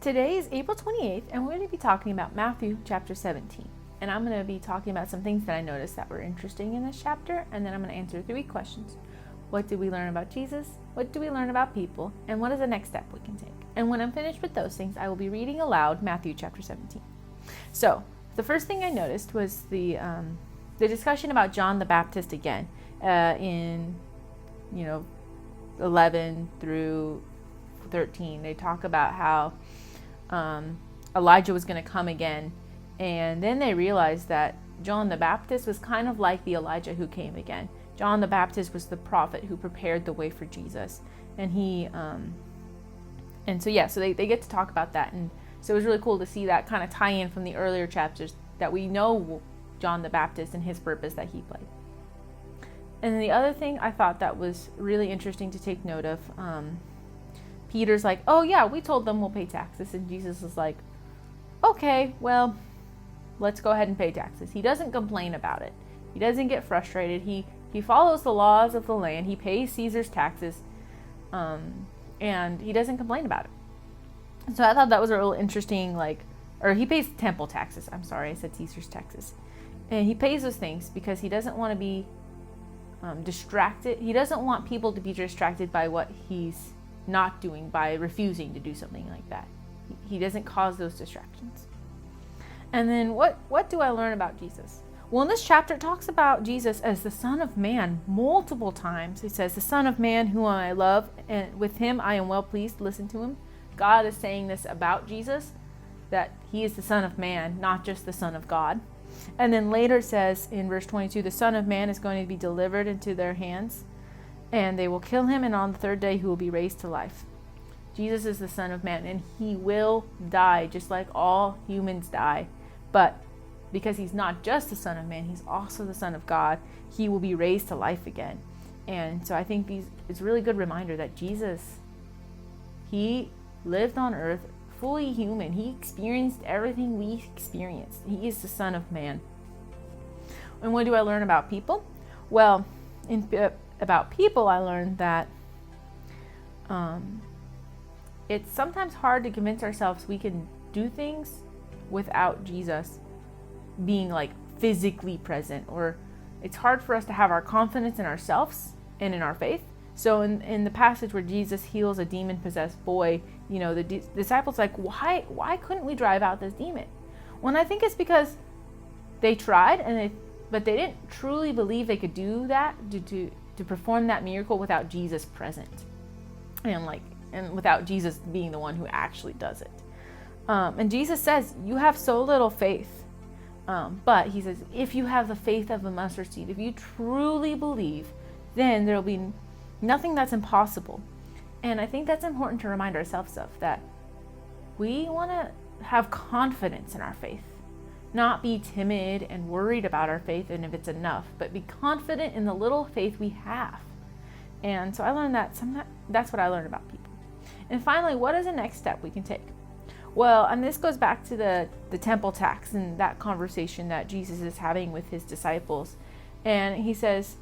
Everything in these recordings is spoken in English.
Today is April 28th, and we're going to be talking about Matthew chapter 17. And I'm going to be talking about some things that I noticed that were interesting in this chapter, and then I'm going to answer 3 questions. What did we learn about Jesus? What do we learn about people? And what is the next step we can take? And when I'm finished with those things, I will be reading aloud Matthew chapter 17. So, the first thing I noticed was the discussion about John the Baptist again in 11 through 13. They talk about how Elijah was going to come again, and then they realized that John the Baptist was kind of like the Elijah who came again. John the Baptist was the prophet who prepared the way for Jesus, and so they get to talk about that, and so it was really cool to see that kind of tie in from the earlier chapters that we know John the Baptist and his purpose that he played. And the other thing I thought that was really interesting to take note of, Peter's like, oh yeah, we told them we'll pay taxes. And Jesus is like, okay, well, let's go ahead and pay taxes. He doesn't complain about it. He doesn't get frustrated. He follows the laws of the land. He pays Caesar's taxes, and he doesn't complain about it. So I thought that was a real interesting, he pays temple taxes. I'm sorry, I said Caesar's taxes. And he pays those things because he doesn't want to be distracted. He doesn't want people to be distracted by what he's not doing by refusing to do something like that. He doesn't cause those distractions. And then what do I learn about Jesus? Well, in this chapter, it talks about Jesus as the Son of Man multiple times. It says, the Son of Man whom I love, and with him I am well pleased. Listen to him. God is saying this about Jesus, that he is the Son of Man, not just the Son of God. And then later it says in verse 22, the Son of Man is going to be delivered into their hands, and they will kill him, and on the 3rd day he will be raised to life. Jesus is the Son of Man, and he will die just like all humans die. But because he's not just the Son of Man, he's also the Son of God, he will be raised to life again. And so I think it's a really good reminder that Jesus, he lived on earth fully human. He experienced everything we experienced. He is the Son of Man. And what do I learn about people? Well, about people, I learned that it's sometimes hard to convince ourselves we can do things without Jesus being physically present, or it's hard for us to have our confidence in ourselves and in our faith. So in the passage where Jesus heals a demon-possessed boy, the disciples why couldn't we drive out this demon? Well, I think it's because they tried, but they didn't truly believe they could do that, to perform that miracle without Jesus present, and without Jesus being the one who actually does it. And Jesus says, you have so little faith. But he says, if you have the faith of a mustard seed, if you truly believe, then there will be nothing that's impossible. And I think that's important to remind ourselves of, that we want to have confidence in our faith, not be timid and worried about our faith and if it's enough, but be confident in the little faith we have. And so I learned that that's what I learned about people. And finally, what is the next step we can take? Well, and this goes back to the temple tax and that conversation that Jesus is having with his disciples. And he says,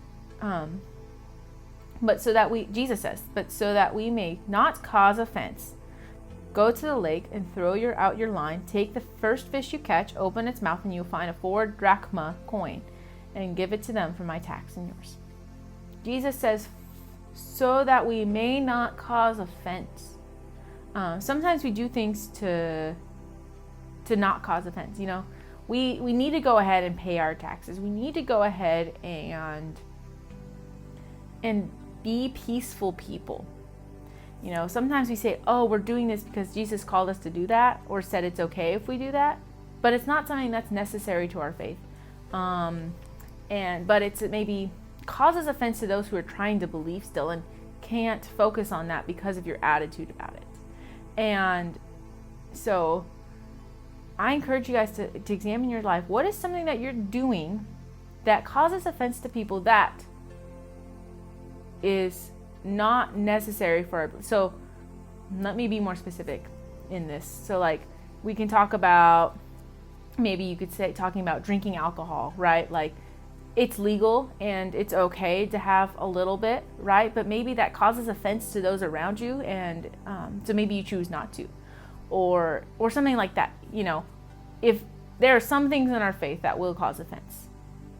Jesus says, but so that we may not cause offense, go to the lake and throw out your line. Take the first fish you catch, open its mouth, and you'll find a 4 drachma coin, and give it to them for my tax and yours. Jesus says, so that we may not cause offense. Sometimes we do things to not cause offense. We need to go ahead and pay our taxes. We need to go ahead and be peaceful people. Sometimes we say, oh, we're doing this because Jesus called us to do that, or said it's okay if we do that, but it's not something that's necessary to our faith. But it maybe causes offense to those who are trying to believe still and can't focus on that because of your attitude about it. And so I encourage you guys to examine your life. What is something that you're doing that causes offense to people that is not necessary so let me be more specific in this. So we can talk about, maybe you could say, talking about drinking alcohol, right? It's legal and it's okay to have a little bit, right? But maybe that causes offense to those around you, and so maybe you choose not to. or something like that. If there are some things in our faith that will cause offense,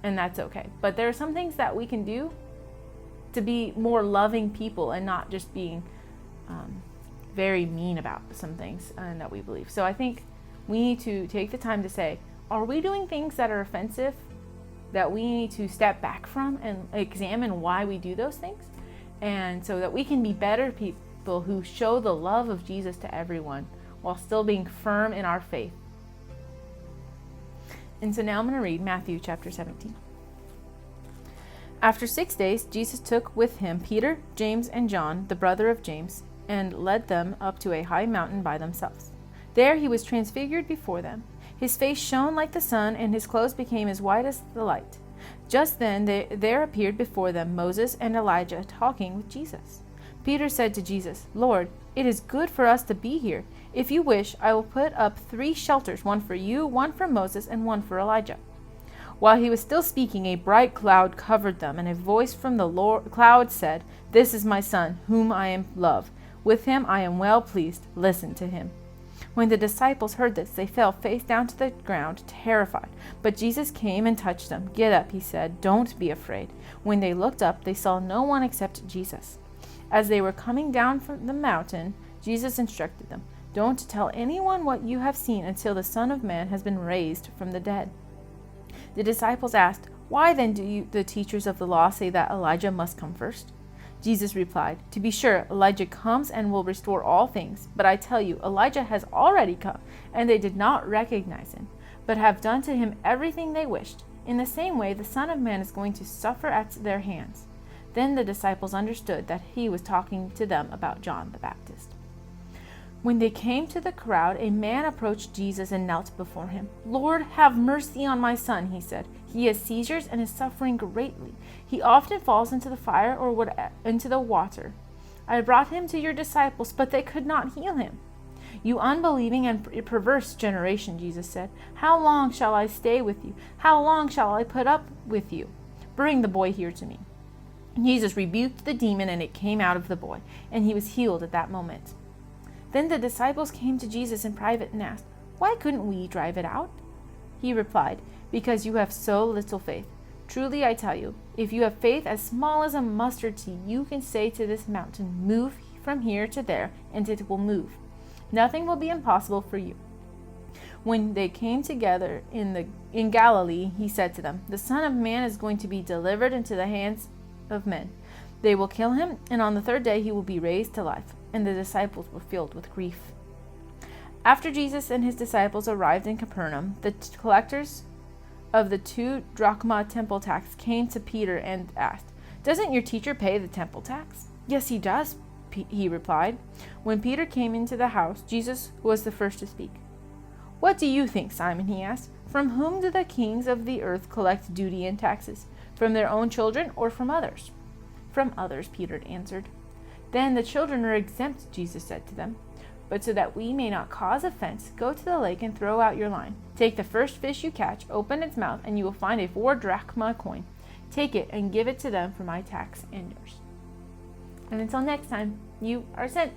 and that's okay. But there are some things that we can do to be more loving people and not just being very mean about some things that we believe. So I think we need to take the time to say, are we doing things that are offensive that we need to step back from and examine why we do those things? And so that we can be better people who show the love of Jesus to everyone while still being firm in our faith. And so now I'm going to read Matthew chapter 17. After 6 days, Jesus took with him Peter, James, and John, the brother of James, and led them up to a high mountain by themselves. There he was transfigured before them. His face shone like the sun, and his clothes became as white as the light. Just then there appeared before them Moses and Elijah talking with Jesus. Peter said to Jesus, "Lord, it is good for us to be here. If you wish, I will put up 3 shelters, one for you, one for Moses, and one for Elijah." While he was still speaking, a bright cloud covered them, and a voice from the cloud said, "This is my son, whom I love. With him I am well pleased. Listen to him." When the disciples heard this, they fell face down to the ground, terrified. But Jesus came and touched them. "Get up," he said. "Don't be afraid." When they looked up, they saw no one except Jesus. As they were coming down from the mountain, Jesus instructed them, "Don't tell anyone what you have seen until the Son of Man has been raised from the dead." The disciples asked, "Why then do the teachers of the law say that Elijah must come first?" Jesus replied, "To be sure, Elijah comes and will restore all things. But I tell you, Elijah has already come, and they did not recognize him, but have done to him everything they wished. In the same way, the Son of Man is going to suffer at their hands." Then the disciples understood that he was talking to them about John the Baptist. When they came to the crowd, a man approached Jesus and knelt before him. "Lord, have mercy on my son," he said. "He has seizures and is suffering greatly. He often falls into the fire or into the water. I brought him to your disciples, but they could not heal him." "You unbelieving and perverse generation," Jesus said, "how long shall I stay with you? How long shall I put up with you? Bring the boy here to me." Jesus rebuked the demon, and it came out of the boy, and he was healed at that moment. Then the disciples came to Jesus in private and asked, "Why couldn't we drive it out?" He replied, "Because you have so little faith. Truly I tell you, if you have faith as small as a mustard seed, you can say to this mountain, 'Move from here to there,' and it will move. Nothing will be impossible for you." When they came together in Galilee, he said to them, "The Son of Man is going to be delivered into the hands of men. They will kill him, and on the 3rd day he will be raised to life." And the disciples were filled with grief. After Jesus and his disciples arrived in Capernaum, the collectors of the 2 drachma temple tax came to Peter and asked, "Doesn't your teacher pay the temple tax?" "Yes, he does," he replied. When Peter came into the house, Jesus was the first to speak. "What do you think, Simon?" he asked. "From whom do the kings of the earth collect duty and taxes? From their own children or from others?" "From others," Peter answered. "Then the children are exempt," Jesus said to them. "But so that we may not cause offense, go to the lake and throw out your line. Take the first fish you catch, open its mouth, and you will find a 4 drachma coin. Take it and give it to them for my tax and yours." And until next time, you are sent.